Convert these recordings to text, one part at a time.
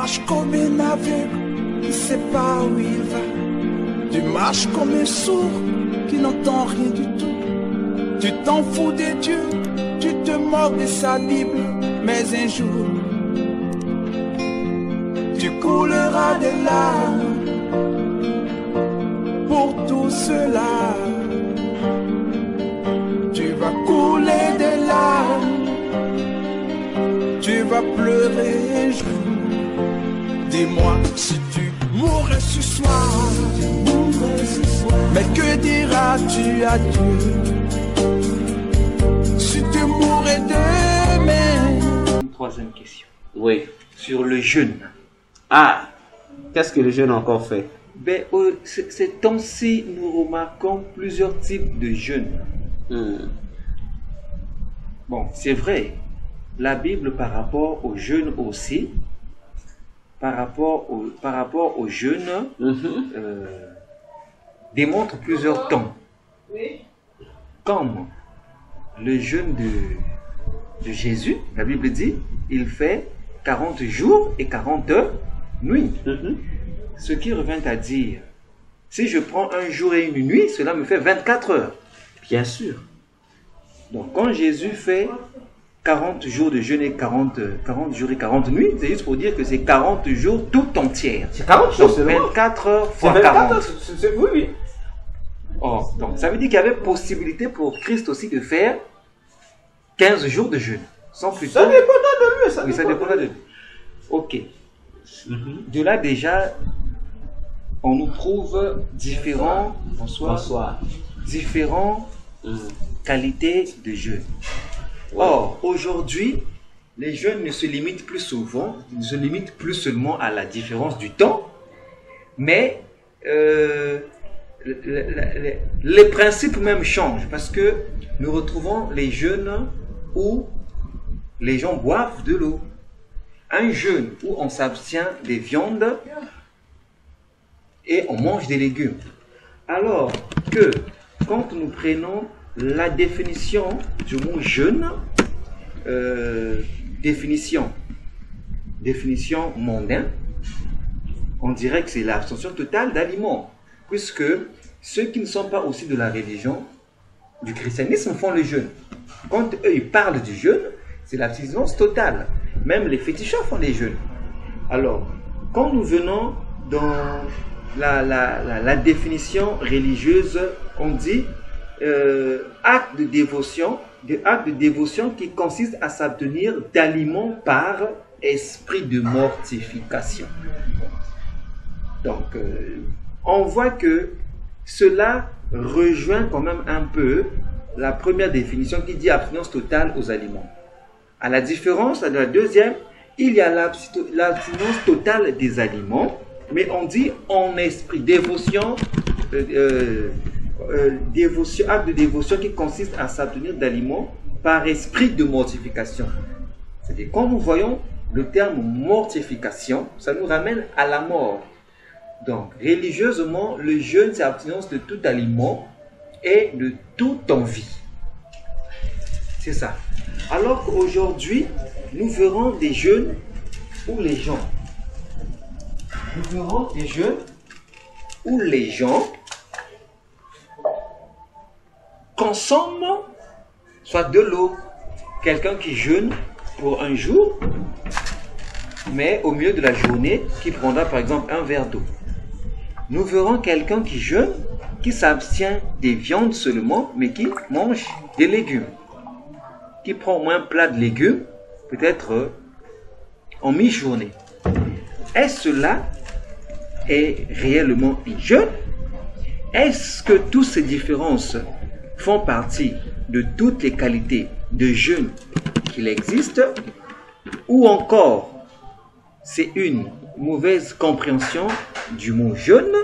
marches comme un aveugle qui ne sait pas où il va. Tu marches comme un sourd qui n'entend rien du tout. Tu t'en fous de Dieu, tu te moques de sa Bible. Mais un jour, tu couleras des larmes pour tout cela. Tu vas couler des larmes, tu vas pleurer un jour. Dis-moi si tu mourrais ce soir, mais que diras-tu à Dieu si tu mourrais demain? Une troisième question. Oui. Sur le jeûne. Ah, qu'est-ce que le jeûne a encore fait? Ben, ces temps-ci, nous remarquons plusieurs types de jeûnes. Bon, c'est vrai. La Bible, par rapport au jeûne aussi, par rapport au jeûne, démontre plusieurs temps. Comme le jeûne de Jésus, la Bible dit, il fait 40 jours et 40 nuits. Ce qui revient à dire, si je prends un jour et une nuit, cela me fait 24 heures. Bien sûr. Donc quand Jésus fait 40 jours de jeûne et 40 jours et 40 nuits, c'est juste pour dire que c'est 40 jours tout entière. C'est 40 jours, c'est 24 heures fois 40. Oui, oui. Or, donc ça veut dire qu'il y avait possibilité pour Christ aussi de faire 15 jours de jeûne. Sans plus Ça dépendra de lui. Oui, ça dépendra de lui. Ok. De là déjà, on nous trouve différents, différents qualités de jeûne. Or, aujourd'hui, les jeûnes ne se limitent plus souvent, ne se limitent plus seulement à la différence du temps, mais les principes même changent parce que nous retrouvons les jeûnes où les gens boivent de l'eau. Un jeûne où on s'abstient des viandes et on mange des légumes. Alors que quand nous prenons la définition du mot jeûne, définition mondaine, on dirait que c'est l'abstention totale d'aliments, puisque ceux qui ne sont pas aussi de la religion, du christianisme, font le jeûne. Quand eux ils parlent du jeûne, c'est l'abstinence totale. Même les fétichards font les jeûnes. Alors, quand nous venons dans la définition religieuse, on dit acte de dévotion qui consiste à s'abstenir d'aliments par esprit de mortification. Donc, on voit que cela rejoint quand même un peu la première définition qui dit abstinence totale aux aliments. À la différence de la deuxième, il y a l'abstinence totale des aliments, mais on dit en esprit, dévotion, acte de dévotion qui consiste à s'abstenir d'aliments par esprit de mortification. C'est-à-dire, quand nous voyons le terme mortification, ça nous ramène à la mort. Donc, religieusement, le jeûne, c'est abstinence de tout aliment et de toute envie. C'est ça. Alors qu'aujourd'hui, nous verrons des jeûnes où les gens consomment soit de l'eau. Quelqu'un qui jeûne pour un jour, mais au milieu de la journée, qui prendra par exemple un verre d'eau. Nous verrons quelqu'un qui jeûne, qui s'abstient des viandes seulement, mais qui mange des légumes. Qui prend au moins un plat de légumes, peut-être en mi-journée. Est-ce cela est réellement un jeûne? Est-ce que toutes ces différences font partie de toutes les qualités de jeûne qu'il existe? Ou encore, c'est une mauvaise compréhension du mot jeûne?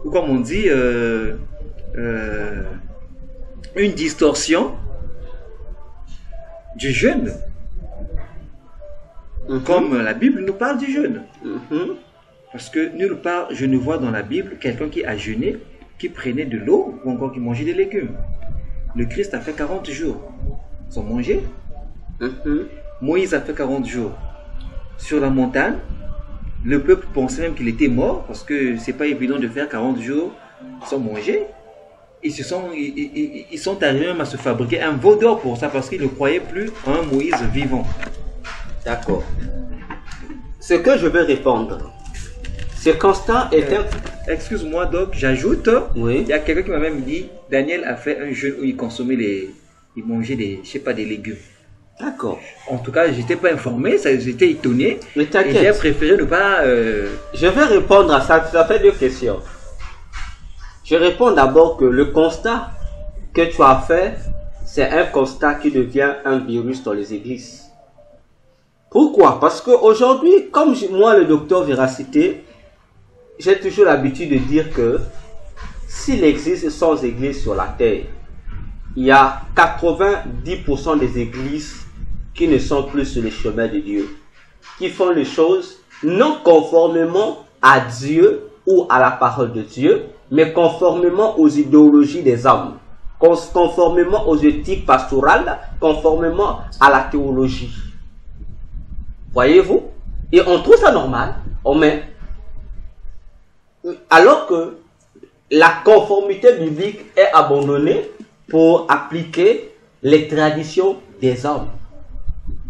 Ou comme on dit, une distorsion du jeûne, comme la Bible nous parle du jeûne. Parce que nulle part je ne vois dans la Bible quelqu'un qui a jeûné, qui prenait de l'eau ou encore qui mangeait des légumes. Le Christ a fait 40 jours sans manger. Moïse a fait 40 jours sur la montagne. Le peuple pensait même qu'il était mort parce que c'est pas évident de faire 40 jours sans manger. Ils sont arrivés même à se fabriquer un veau d'or pour ça parce qu'ils ne croyaient plus en un Moïse vivant. D'accord. Ce que je veux répondre, ce constat est un... Excuse-moi, Doc, j'ajoute. Oui. Il y a quelqu'un qui m'a même dit, Daniel a fait un jeûne où il consommait il mangeait des légumes. D'accord. En tout cas, j'étais pas informé, j'étais étonné. Mais Et t'inquiète. j'ai préféré ne pas. Je vais répondre à ça. Ça fait deux questions. Je réponds d'abord que le constat que tu as fait, c'est un constat qui devient un virus dans les églises. Pourquoi? Parce qu'aujourd'hui, comme moi, le docteur Véracité, j'ai toujours l'habitude de dire que s'il existe 100 églises sur la terre, il y a 90% des églises qui ne sont plus sur les chemins de Dieu, qui font les choses non conformément à Dieu ou à la parole de Dieu, mais conformément aux idéologies des hommes, conformément aux éthiques pastorales, conformément à la théologie. Voyez-vous? Et on trouve ça normal, alors que la conformité biblique est abandonnée pour appliquer les traditions des hommes.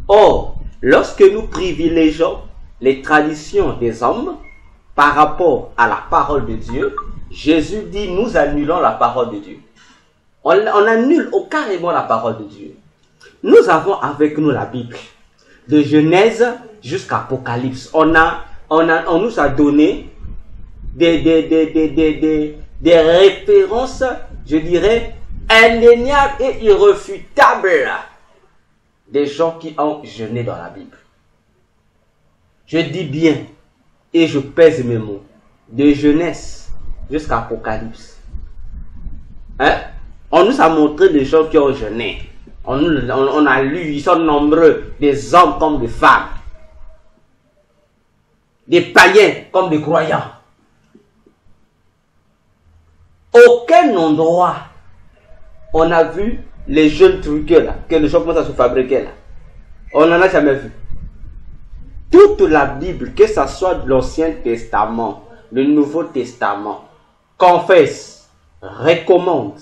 Or, lorsque nous privilégions les traditions des hommes par rapport à la parole de Dieu, Jésus dit nous annulons la parole de Dieu. On annule carrément la parole de Dieu. Nous avons avec nous la Bible, de Genèse jusqu'à Apocalypse. On nous a donné des références, je dirais, indéniables et irréfutables des gens qui ont jeûné dans la Bible. Je dis bien, et je pèse mes mots, de Genèse jusqu'à Apocalypse. On nous a montré des gens qui ont jeûné. On a lu, ils sont nombreux, des hommes comme des femmes, des païens comme des croyants. Aucun endroit on a vu les jeunes truqués là, que les gens commencent à se fabriquer là. On n'en a jamais vu. Toute la Bible, que ce soit de l'Ancien Testament, le Nouveau Testament, confesse, recommande,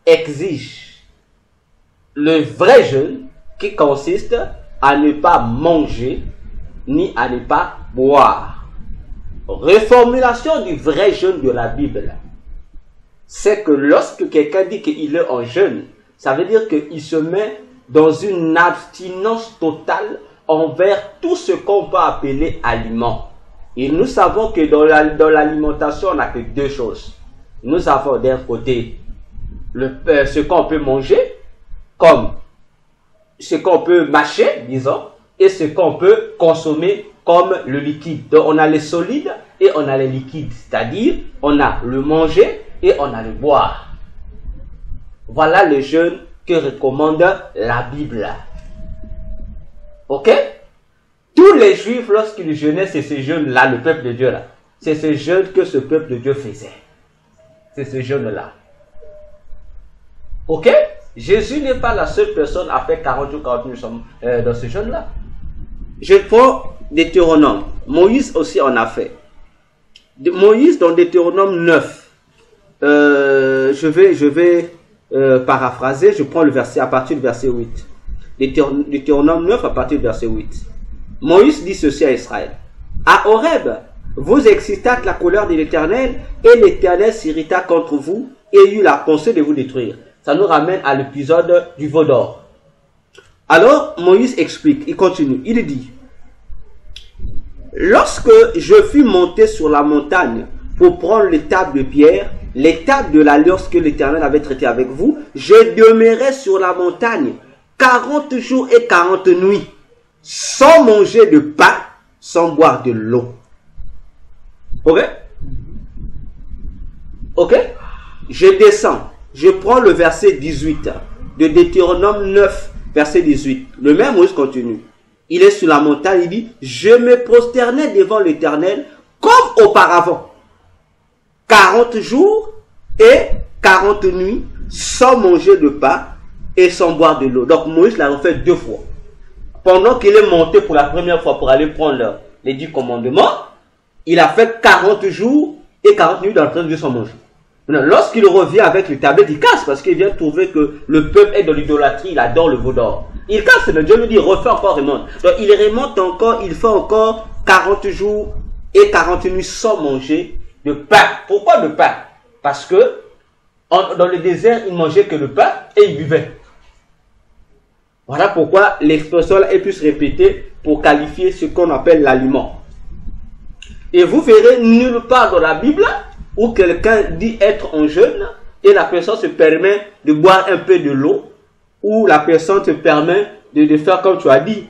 exige le vrai jeûne qui consiste à ne pas manger ni à ne pas boire. Reformulation du vrai jeûne de la Bible, c'est que lorsque quelqu'un dit qu'il est en jeûne, ça veut dire qu'il se met dans une abstinence totale envers tout ce qu'on peut appeler aliment. Et nous savons que dans l'alimentation, on n'a que deux choses. Nous avons d'un côté ce qu'on peut manger, comme ce qu'on peut mâcher, disons, et ce qu'on peut consommer comme le liquide. Donc on a les solides et on a les liquides, c'est-à-dire on a le manger et on a le boire. Voilà le jeûne que recommande la Bible. Ok? Tous les juifs, lorsqu'ils jeûnaient, c'est ce jeûne-là, le peuple de Dieu là. C'est ce jeûne que ce peuple de Dieu faisait. C'est ce jeûne-là. Ok? Jésus n'est pas la seule personne à faire 40 jours, 40 nuits dans ce jeûne-là. Je prends Deutéronome. Moïse aussi en a fait. Moïse dans Deutéronome 9. Je vais paraphraser. Je prends le verset à partir du verset 8. Deutéronome 9 à partir du verset 8. Moïse dit ceci à Israël. À Horeb, vous excitâtes la colère de l'Éternel, et l'Éternel s'irrita contre vous et eut la pensée de vous détruire. Ça nous ramène à l'épisode du veau d'or. Alors, Moïse explique, il continue, il dit: lorsque je fus monté sur la montagne pour prendre les tables de pierre, les tables de l'alliance que l'Éternel avait traitées avec vous, je demeurai sur la montagne 40 jours et 40 nuits, sans manger de pain, sans boire de l'eau. Ok? Ok? Je descends. Je prends le verset 18 de Deutéronome 9, verset 18. Le même Moïse continue. Il est sur la montagne, il dit: je me prosternais devant l'Éternel comme auparavant. 40 jours et 40 nuits, sans manger de pain et sans boire de l'eau. Donc Moïse l'a refait 2 fois. pendant qu'il est monté pour la première fois pour aller prendre les 10 commandements, il a fait 40 jours et 40 nuits dans le train de son manger. Lorsqu'il revient avec le tablette, il casse parce qu'il vient trouver que le peuple est dans l'idolâtrie, il adore le veau d'or. Il casse, mais Dieu lui dit, refais encore, remonte. Donc il remonte encore, il fait encore 40 jours et 40 nuits sans manger de pain. Pourquoi de pain? Parce que dans le désert, il mangeait que le pain et il buvait. Voilà pourquoi l'expression est plus répétée pour qualifier ce qu'on appelle l'aliment. Et vous verrez nulle part dans la Bible où quelqu'un dit être en jeûne et la personne se permet de boire un peu de l'eau, ou la personne se permet de faire comme tu as dit,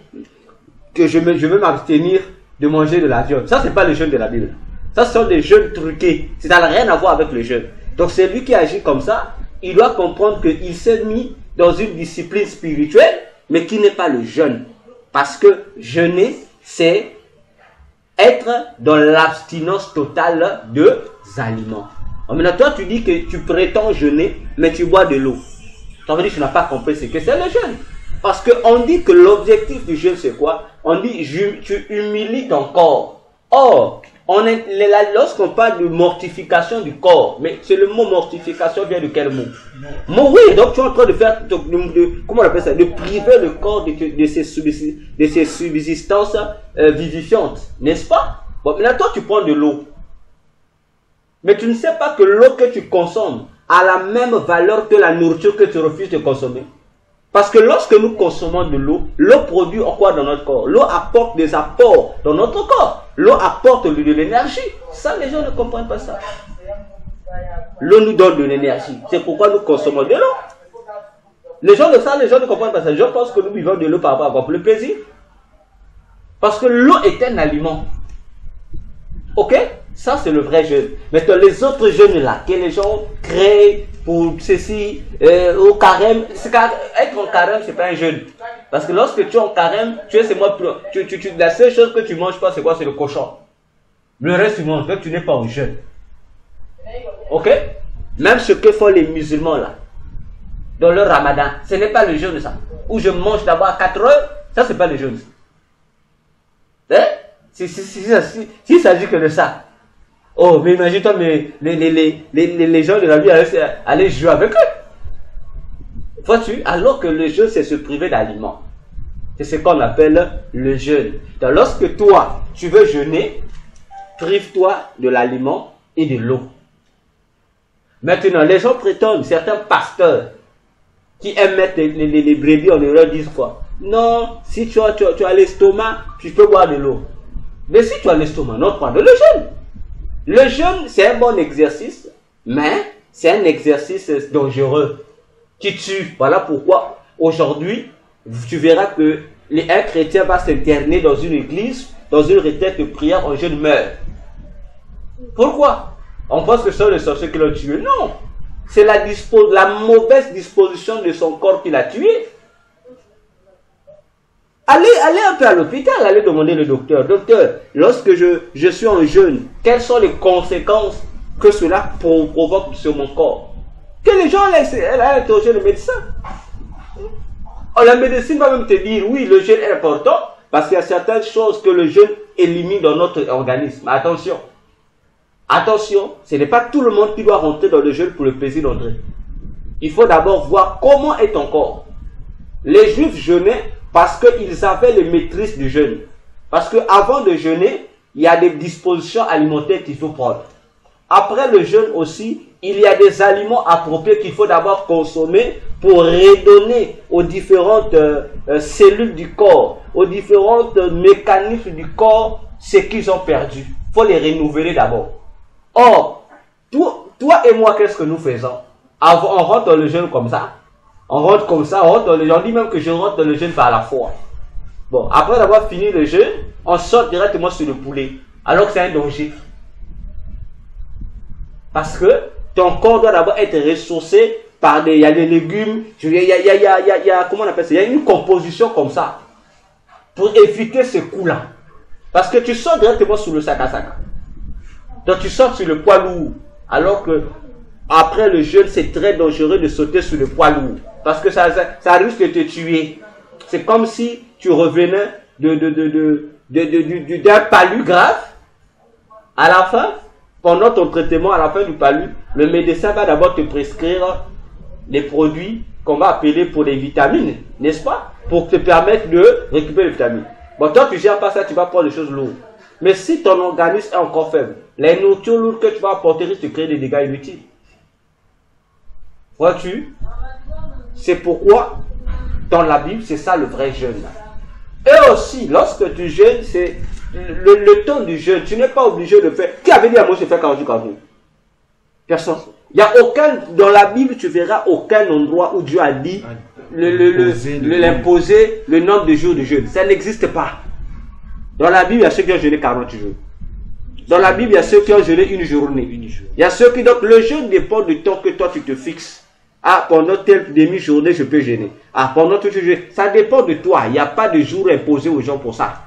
que je veux m'abstenir de manger de la viande. Ça, c'est pas le jeûne de la Bible. Ça, ce sont des jeûnes truqués. Ça n'a rien à voir avec le jeûne. Donc, c'est lui qui agit comme ça. Il doit comprendre qu'il s'est mis dans une discipline spirituelle, mais qui n'est pas le jeûne. Parce que jeûner, c'est être dans l'abstinence totale de aliments. Maintenant, toi, tu dis que tu prétends jeûner, mais tu bois de l'eau. Ça veut dire que tu n'as pas compris ce que c'est le jeûne. Parce qu'on dit que l'objectif du jeûne, c'est quoi? On dit, tu humilies ton corps. Or, lorsqu'on parle de mortification du corps, mais c'est le mot mortification vient de quel mot? Mot, oui, donc tu es en train de faire, comment on appelle ça? De priver le corps de ses subsistances vivifiantes, n'est-ce pas? Bon, maintenant toi tu prends de l'eau, mais tu ne sais pas que l'eau que tu consommes a la même valeur que la nourriture que tu refuses de consommer. Parce que lorsque nous consommons de l'eau, l'eau produit en quoi dans notre corps? L'eau apporte des apports dans notre corps. L'eau apporte de l'énergie. Ça, les gens ne comprennent pas ça. L'eau nous donne de l'énergie. C'est pourquoi nous consommons de l'eau. Les gens de ça, les gens ne comprennent pas ça. Les gens pensent que nous buvons de l'eau par rapport à quoi? Pour le plaisir. Parce que l'eau est un aliment. Ok? Ça, c'est le vrai jeûne. Maintenant, les autres jeûnes là, que les gens créent pour ceci, au carême, être en carême, c'est pas un jeûne. Parce que lorsque tu es en carême, la seule chose que tu manges pas, c'est quoi? C'est le cochon. Le reste, tu manges, donc tu n'es pas en jeûne. Ok? Même ce que font les musulmans là, dans le ramadan, ce n'est pas le jeûne ça. Où je mange d'abord à 4 heures, ça c'est pas le jeûne. Hein? S'il s'agit que de ça. Oh, mais imagine-toi, mais les gens de la vie allaient jouer avec eux. Vois-tu? Alors que le jeûne, c'est se priver d'aliments. C'est ce qu'on appelle le jeûne. Donc, lorsque toi, tu veux jeûner, prive-toi de l'aliment et de l'eau. Maintenant, les gens prétendent, certains pasteurs qui aiment mettre les brebis en erreur disent quoi? Non, si tu as l'estomac, tu peux boire de l'eau. Mais si tu as l'estomac, non, prends de le jeûne. Le jeûne, c'est un bon exercice, mais c'est un exercice dangereux qui tue. Voilà pourquoi aujourd'hui, tu verras que un chrétien va s'interner dans une église, dans une retraite de prière, un jeune meurt. Pourquoi? On pense que ce sont les sorciers qui l'ont tué. Non, c'est la mauvaise disposition de son corps qui l'a tué. Allez un peu à l'hôpital, allez demander le docteur. Docteur, lorsque je suis en jeûne, quelles sont les conséquences que cela provoque sur mon corps? Que les gens aillent interroger le médecin. La médecine va même te dire, oui, le jeûne est important, parce qu'il y a certaines choses que le jeûne élimine dans notre organisme. Attention. Attention, ce n'est pas tout le monde qui doit rentrer dans le jeûne pour le plaisir d'entrer. Il faut d'abord voir comment est ton corps. Les Juifs jeûnaient parce qu'ils avaient les maîtrises du jeûne. Parce qu'avant de jeûner, il y a des dispositions alimentaires qu'il faut prendre. Après le jeûne aussi, il y a des aliments appropriés qu'il faut d'abord consommer pour redonner aux différentes cellules du corps, aux différents mécanismes du corps, ce qu'ils ont perdu. Il faut les renouveler d'abord. Or, toi et moi, qu'est-ce que nous faisons? On rentre dans le jeûne comme ça. On rentre comme ça, on rentre dans le jeûne. On dit même que je rentre dans le jeûne par la foi. Bon, après avoir fini le jeûne, on sort directement sur le poulet. Alors que c'est un danger. Parce que ton corps doit d'abord être ressourcé par il y a des légumes, il y a comment on appelle ça? Il y a une composition comme ça. Pour éviter ce coup-là. Parce que tu sors directement sur le sac à sac. Donc tu sors sur le poids lourd. Alors que après le jeûne, c'est très dangereux de sauter sur le poids lourd. Parce que ça risque de te tuer. c'est comme si tu revenais d'un palu grave. À la fin, pendant ton traitement, à la fin du palu, le médecin va d'abord te prescrire les produits qu'on va appeler pour les vitamines, n'est-ce pas? Pour te permettre de récupérer les vitamines. Bon, toi, tu ne gères pas ça, tu vas prendre des choses lourdes. Mais si ton organisme est encore faible, les nourritures lourdes que tu vas apporter risquent de créer des dégâts inutiles. Vois-tu? C'est pourquoi, dans la Bible, c'est ça le vrai jeûne. Et aussi, lorsque tu jeûnes, c'est le temps du jeûne. Tu n'es pas obligé de faire. Qui avait dit à Moïse de faire 40 jours 40 jours? Personne. Il n'y a aucun, dans la Bible, tu verras aucun endroit où Dieu a dit l'imposer le nombre de jours de jeûne. Ça n'existe pas. Dans la Bible, il y a ceux qui ont jeûné 40 jours. Dans la Bible, il y a ceux qui ont jeûné une journée. Il y a ceux qui, donc, le jeûne dépend du temps que toi tu te fixes. Ah, pendant telle demi-journée, je peux jeûner. Ah, pendant tout le jour, ça dépend de toi. Il n'y a pas de jour imposé aux gens pour ça.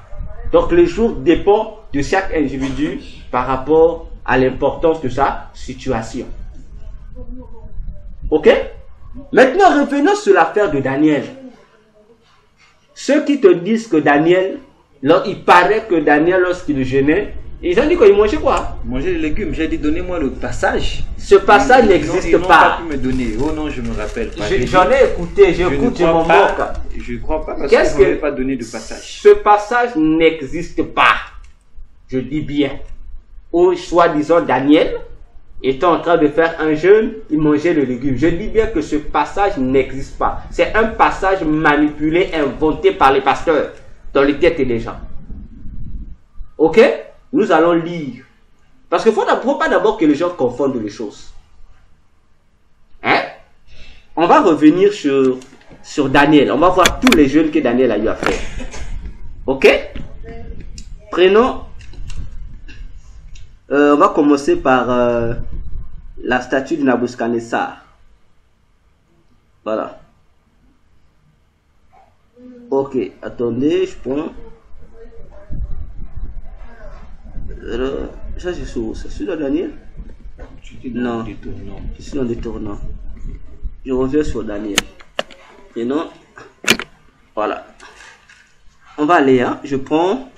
Donc, le jour dépend de chaque individu par rapport à l'importance de sa situation. Ok? Maintenant, revenons sur l'affaire de Daniel. Ceux qui te disent que Daniel, il paraît que Daniel, lorsqu'il jeûnait, ils ont dit qu'il mangeait quoi? Manger des légumes. J'ai dit, donnez-moi le passage. Ce passage n'existe pas. Ils n'ont pas pu me donner. Oh non, je me rappelle pas. J'en ai écouté, j'écoute, je m'en moque. Je ne crois pas parce qu'ils ne m'avaient pas donné de passage. Ce passage n'existe pas. Je dis bien. Ou soi-disant Daniel, étant en train de faire un jeûne, il mangeait le légume. Je dis bien que ce passage n'existe pas. C'est un passage manipulé, inventé par les pasteurs dans les têtes des gens. Ok? Nous allons lire. Parce qu'il ne faut pas d'abord que les gens confondent les choses. Hein? On va revenir sur Daniel. On va voir tous les jeûnes que Daniel a eu à faire. Ok? Prenons. On va commencer par la statue de Nabuchodonosor. Voilà. Ok, attendez, je prends. Ça c'est sur Daniel? Non, je suis en détournant. Je reviens sur Daniel. Et non, voilà. On va aller, hein. Je prends.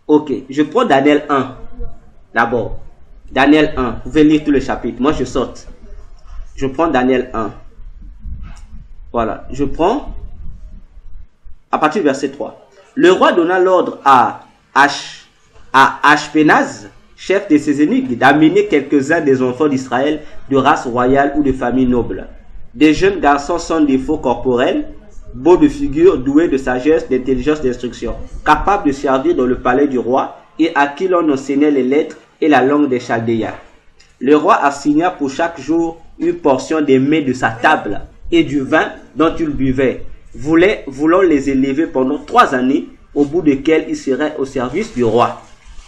Ok, je prends Daniel 1. D'abord, Daniel 1. Vous pouvez lire tout le chapitre. Moi, je saute. Je prends Daniel 1. Voilà, je prends à partir du verset 3. Le roi donna l'ordre à Ashpenaz, chef de ses eunuques, d'amener quelques-uns des enfants d'Israël de race royale ou de famille noble. Des jeunes garçons sans défaut corporel, beaux de figure, doués de sagesse, d'intelligence, d'instruction, capables de servir dans le palais du roi et à qui l'on enseignait les lettres et la langue des Chaldéens. Le roi assigna pour chaque jour une portion des mets de sa table et du vin dont il buvait, voulant les élever pendant 3 années, au bout desquelles ils seraient au service du roi.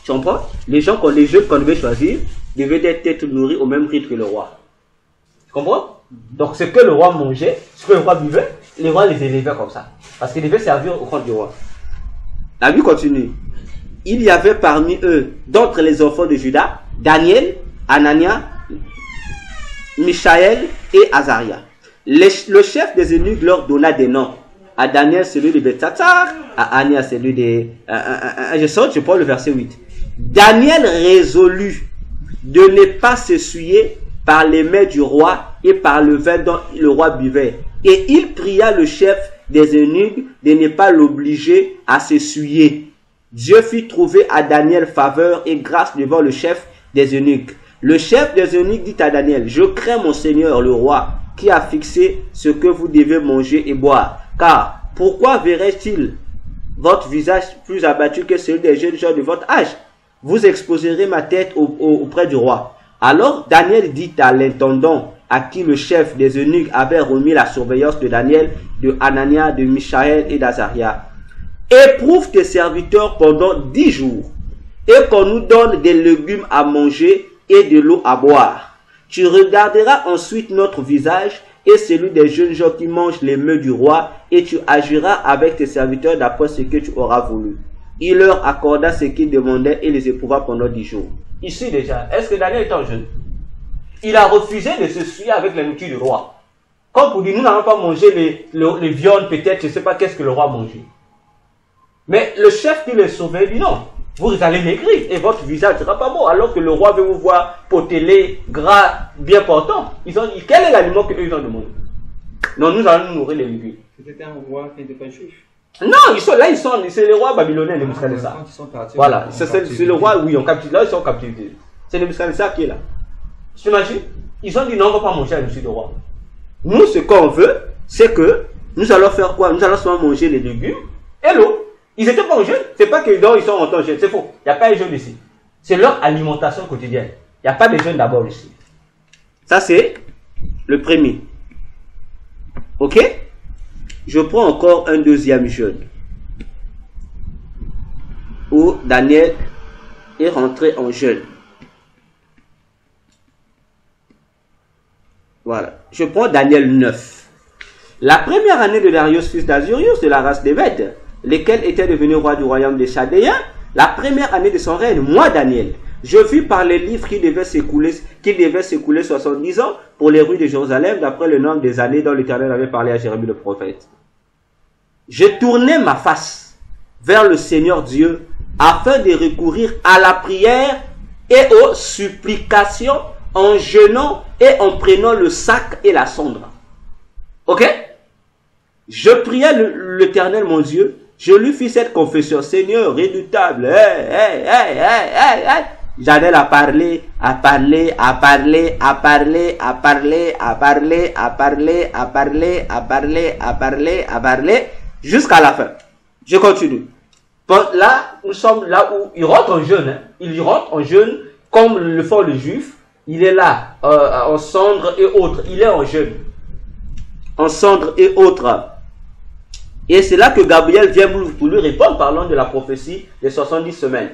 Tu comprends? Les jeunes qu'on devait choisir devaient être nourris au même rythme que le roi. Tu comprends? Donc ce que le roi mangeait, ce que le roi buvait, les rois les élevaient comme ça. Parce qu'ils devaient servir au compte du roi. La Bible continue. Il y avait parmi eux, d'entre les enfants de Juda, Daniel, Anania, Michaël et Azaria. Le chef des eunuques leur donna des noms. À Daniel, celui de Betsatar, à Ania, celui de... je prends le verset 8. Daniel résolut de ne pas s'essuyer par les mets du roi et par le vin dont le roi buvait. Et il pria le chef des eunuques de ne pas l'obliger à s'essuyer. Dieu fit trouver à Daniel faveur et grâce devant le chef des eunuques. Le chef des eunuques dit à Daniel, « Je crains mon Seigneur le roi, qui a fixé ce que vous devez manger et boire. Car pourquoi verrait-il votre visage plus abattu que celui des jeunes gens de votre âge? Vous exposerez ma tête auprès du roi. » Alors Daniel dit à l'intendant à qui le chef des eunuques avait remis la surveillance de Daniel, de Anania, de Michaël et d'Azaria, « Éprouve tes serviteurs pendant 10 jours, et qu'on nous donne des légumes à manger et de l'eau à boire. Tu regarderas ensuite notre visage et celui des jeunes gens qui mangent les mets du roi, et tu agiras avec tes serviteurs d'après ce que tu auras voulu. » Il leur accorda ce qu'ils demandaient et les éprouva pendant 10 jours. Ici déjà, est-ce que Daniel est en jeûne? Il a refusé de se souiller avec la nourriture du roi. Comme pour dire, nous n'allons pas manger les viandes, peut-être, je ne sais pas qu'est-ce que le roi mangeait. Mais le chef qui les sauvait dit non, vous allez maigrir et votre visage ne sera pas beau. Alors que le roi veut vous voir potelé, gras, bien portant. Ils ont dit, quel est l'aliment qu'eux ils ont demandé? Non, nous allons nous nourrir les légumes. C'était un roi qui n'était pas juif. Non, c'est le roi babylonien, les Nebouchadnezzar. Voilà, c'est le roi, oui, en captivité. Là, ils sont en captivité. C'est les Nebouchadnezzar qui est là. Tu t'imagines? Ils ont dit non, on ne va pas manger à monsieur le roi. Nous, ce qu'on veut, c'est que nous allons faire quoi? Nous allons seulement manger les légumes et l'eau. Ils n'étaient pas en jeûne. C'est pas qu'ils ils sont en jeûne. C'est faux. Il n'y a pas de jeûne ici. C'est leur alimentation quotidienne. Il n'y a pas de jeûne d'abord ici. Ça, c'est le premier. Ok? Je prends encore un deuxième jeûne. Où Daniel est rentré en jeûne. Voilà. Je prends Daniel 9. La première année de Darius, fils d'Azurius, de la race des Mèdes, lesquels étaient devenus rois du royaume des Chaldéens, la première année de son règne, moi Daniel, je vis par les livres qu'il devait s'écouler 70 ans pour les rues de Jérusalem, d'après le nombre des années dont l'Éternel avait parlé à Jérémie le prophète. Je tournais ma face vers le Seigneur Dieu afin de recourir à la prière et aux supplications en jeûnant et en prenant le sac et la cendre. Ok? Je priais l'Éternel mon Dieu. Je lui fis cette confession. Seigneur, redoutable. J'allais à parler, jusqu'à la fin. Je continue. Là, nous sommes là où il rentre en jeûne. Hein. Il rentre en jeûne comme le font les Juifs. Il est là, en cendre et autres. Il est en jeûne. En cendre et autres. Et c'est là que Gabriel vient pour lui répondre, parlant de la prophétie des 70 semaines.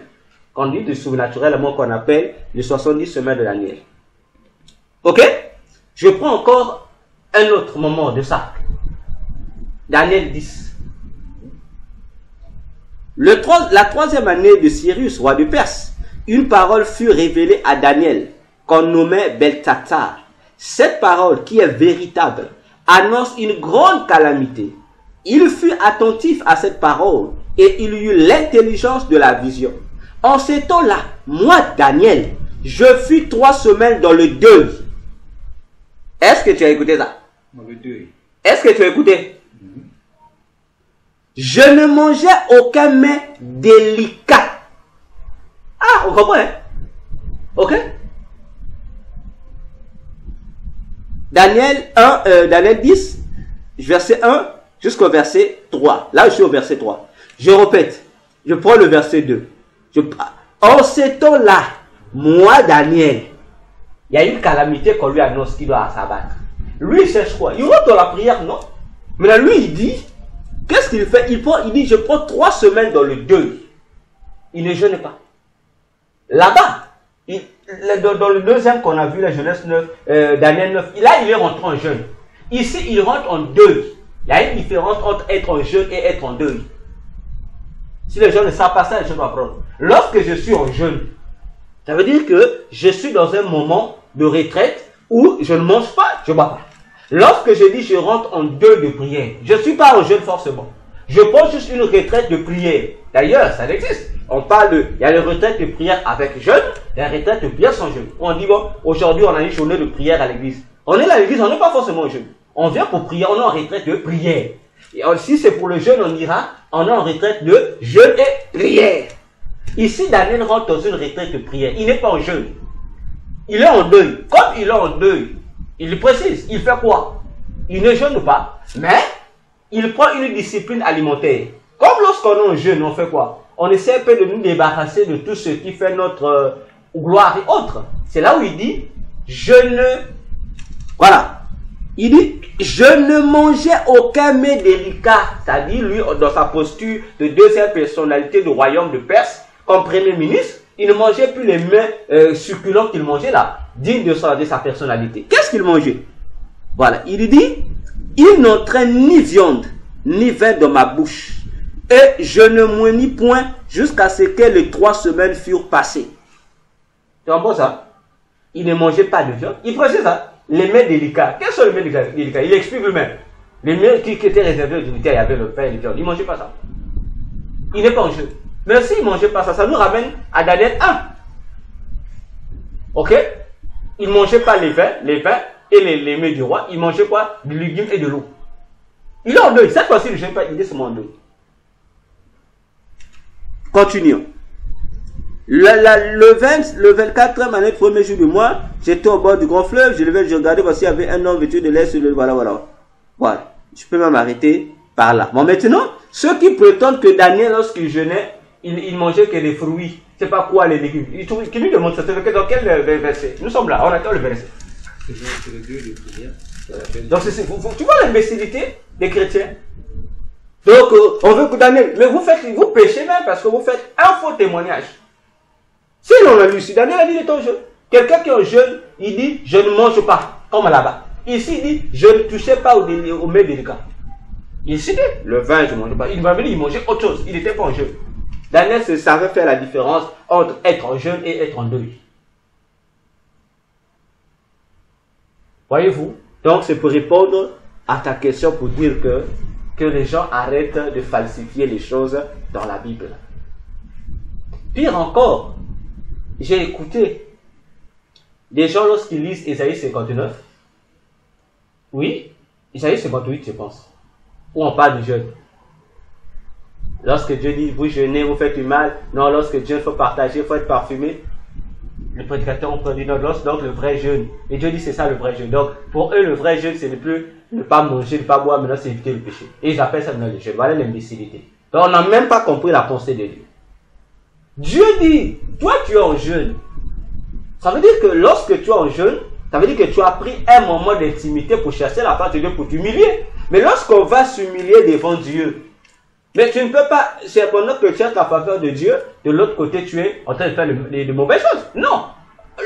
Qu'on dit de surnaturellement qu'on appelle les 70 semaines de Daniel. Ok? Je prends encore un autre moment de ça. Daniel 10. La troisième année de Cyrus, roi de Perse, une parole fut révélée à Daniel, qu'on nommait Beltsatsar. Cette parole, qui est véritable, annonce une grande calamité. Il fut attentif à cette parole et il eut l'intelligence de la vision. En ce temps-là, moi, Daniel, je fus 3 semaines dans le deuil. Est-ce que tu as écouté ça? Dans le deuil. Est-ce que tu as écouté? Je ne mangeais aucun mets délicat. Ah, on comprend, hein? Ok? Daniel 10, verset 1 jusqu'au verset 3. Là, je suis au verset 3. Je répète. Je prends le verset 2. En ce temps-là, moi, Daniel, il y a une calamité qu'on lui annonce qu'il doit s'abattre. Lui, il cherche quoi? Il rentre dans la prière, non? Mais là, lui, il dit, qu'est-ce qu'il fait? Il dit, je prends 3 semaines dans le deuil. Il ne jeûne pas. Là-bas, dans le deuxième qu'on a vu, la Genèse 9, Daniel 9, là, il est rentré en jeûne. Ici, il rentre en deuil. Il y a une différence entre être en jeûne et être en deuil. Si les gens ne savent pas ça, je dois apprendre. Lorsque je suis en jeûne, ça veut dire que je suis dans un moment de retraite où je ne mange pas, je ne bois pas. Lorsque je dis je rentre en deuil de prière, je ne suis pas en jeûne forcément. Je prends juste une retraite de prière. D'ailleurs, ça existe. On parle il y a les retraites de prière avec jeûne, et les retraites de prière sans jeûne. On dit, bon, aujourd'hui on a une journée de prière à l'église. On est à l'église, on n'est pas forcément en jeûne. On vient pour prier, on est en retraite de prière. Et si c'est pour le jeûne, on ira, on est en retraite de jeûne et prière. Ici, Daniel rentre dans une retraite de prière. Il n'est pas en jeûne. Il est en deuil. Comme il est en deuil, il précise, il fait quoi? Il ne jeûne pas, mais il prend une discipline alimentaire. Comme lorsqu'on est en jeûne, on fait quoi? On essaie un peu de nous débarrasser de tout ce qui fait notre gloire et autres. C'est là où il dit, voilà. Il dit, je ne mangeais aucun mets délicat. C'est-à-dire, lui, dans sa posture de deuxième personnalité du royaume de Perse, comme premier ministre, il ne mangeait plus les mets succulents qu'il mangeait là, dignes de sa personnalité. Qu'est-ce qu'il mangeait? Voilà, il dit, il n'entrait ni viande, ni vin dans ma bouche. Et je ne m'ennuie point jusqu'à ce que les 3 semaines furent passées. Tu comprends ça? Il ne mangeait pas de viande. Il précise ça. les mets délicats. Quels sont les mets délicats? Il explique lui-même. Les mets qui étaient réservés aux dignitaires, il y avait le pain et le viande. Il ne mangeait pas ça. Il n'est pas en jeu. Mais s'il ne mangeait pas ça, ça nous ramène à Daniel 1. Ok? Il ne mangeait pas les vins et les mets du roi. Il mangeait quoi? Du légumes et de l'eau. Il est en deuil. Cette fois-ci, je n'ai pas idée, c'est mon deuil. Continuons. Le 24e année, premier jour du mois, j'étais au bord du grand fleuve, je regardais, voici, il y avait un homme vêtu de lait sur le... Voilà. Je peux même arrêter par là. Bon, maintenant, ceux qui prétendent que Daniel, lorsqu'il jeûnait, il mangeait que des fruits, c'est pas quoi les légumes. Qui lui demande ça? Dans quel verset? Nous sommes là, on attend le verset. C'est le Dieu de prière. Donc, tu vois l'imbécilité des chrétiens? Donc, on veut que Daniel, mais vous péchez même parce que vous faites un faux témoignage. Si l'on a lu ici, Daniel a dit, il est en jeûne. Quelqu'un qui est en jeûne, il dit, je ne mange pas, comme là-bas. Ici, il dit, je ne touchais pas aux mets délicats. Ici, le vin, je ne mangeais pas. Il m'a dit, il mangeait autre chose. Il n'était pas en jeûne. Daniel savait faire la différence entre être en jeûne et être en deuil. Voyez-vous? Donc, c'est pour répondre à ta question, pour dire que les gens arrêtent de falsifier les choses dans la Bible. Pire encore, j'ai écouté des gens lorsqu'ils lisent Ésaïe 59. Oui, Ésaïe 58, je pense. Où on parle du jeûne. Lorsque Dieu dit, vous jeûnez, vous faites du mal. Non, lorsque Dieu faut partager, il faut être parfumé. Les prédicateurs ont prédit, non, donc le vrai jeûne. Et Dieu dit, c'est ça le vrai jeûne. Donc, pour eux, le vrai jeûne, c'est ne pas manger, ne pas boire, maintenant c'est éviter le péché. Et ils appellent ça maintenant le jeûne. Voilà l'imbécilité. Donc, on n'a même pas compris la pensée de Dieu. Dieu dit, toi tu es en jeûne. Ça veut dire que lorsque tu es en jeûne, ça veut dire que tu as pris un moment d'intimité pour chercher la face de Dieu, pour t'humilier. Mais lorsqu'on va s'humilier devant Dieu, mais tu ne peux pas, c'est pendant que tu cherches la faveur de Dieu, de l'autre côté tu es en train de faire de mauvaises choses. Non.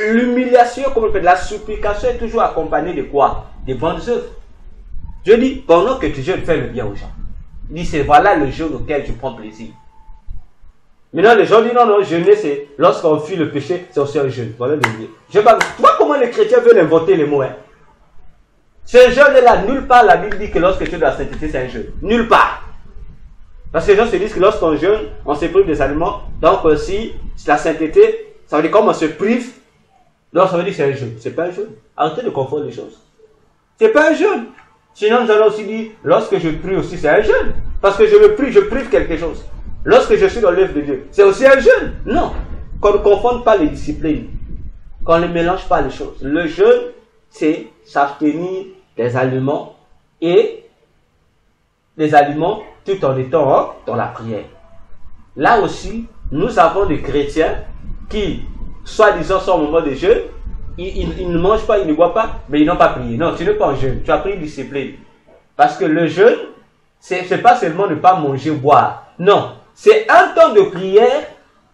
L'humiliation, comme on fait, la supplication est toujours accompagnée de quoi? Des bonnes œuvres. Dieu dit, pendant que tu jeûnes, fais le bien aux gens. Il dit, c'est voilà le jeûne auquel tu prends plaisir. Maintenant, les gens disent, non, jeûner, c'est lorsqu'on fuit le péché, c'est aussi un jeûne. Voilà le bien. Tu vois comment les chrétiens veulent inventer les mots, hein? Ce jeûne-là, nulle part la Bible dit que lorsque tu es dans la sainteté, c'est un jeûne. Nulle part. Parce que les gens se disent que lorsqu'on jeûne, on se prive des aliments. Donc, si la sainteté, ça veut dire comme on se prive, donc ça veut dire que c'est un jeûne. C'est pas un jeûne. Arrêtez de confondre les choses. C'est pas un jeûne. Sinon, nous allons aussi dire, lorsque je prie aussi, c'est un jeûne. Parce que je me prie, je prive quelque chose. Lorsque je suis dans l'œuvre de Dieu, c'est aussi un jeûne. Non. Qu'on ne confonde pas les disciplines. Qu'on ne mélange pas les choses. Le jeûne, c'est s'abstenir des aliments et des aliments tout en étant dans la prière. Là aussi, nous avons des chrétiens qui, soi-disant, sont au moment de jeûne, ils ne mangent pas, ils ne boivent pas, mais ils n'ont pas prié. Non, tu n'es pas en jeûne, tu as pris une discipline. Parce que le jeûne, c'est pas seulement ne pas manger, boire. Non, c'est un temps de prière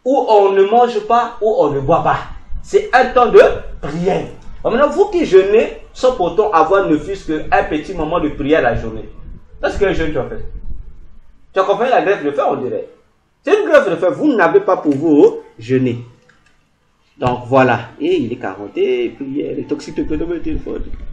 où on ne mange pas, où on ne boit pas. C'est un temps de prière. Maintenant, vous qui jeûnez, sans pourtant avoir ne fût-ce qu'un petit moment de prière la journée. Est-ce qu'un jeûne tu as fait? Tu as compris la grève de faim, on dirait. C'est une grève de faim, vous n'avez pas pour vous jeûner. Donc voilà. Et il est 40, et prière, les toxiques de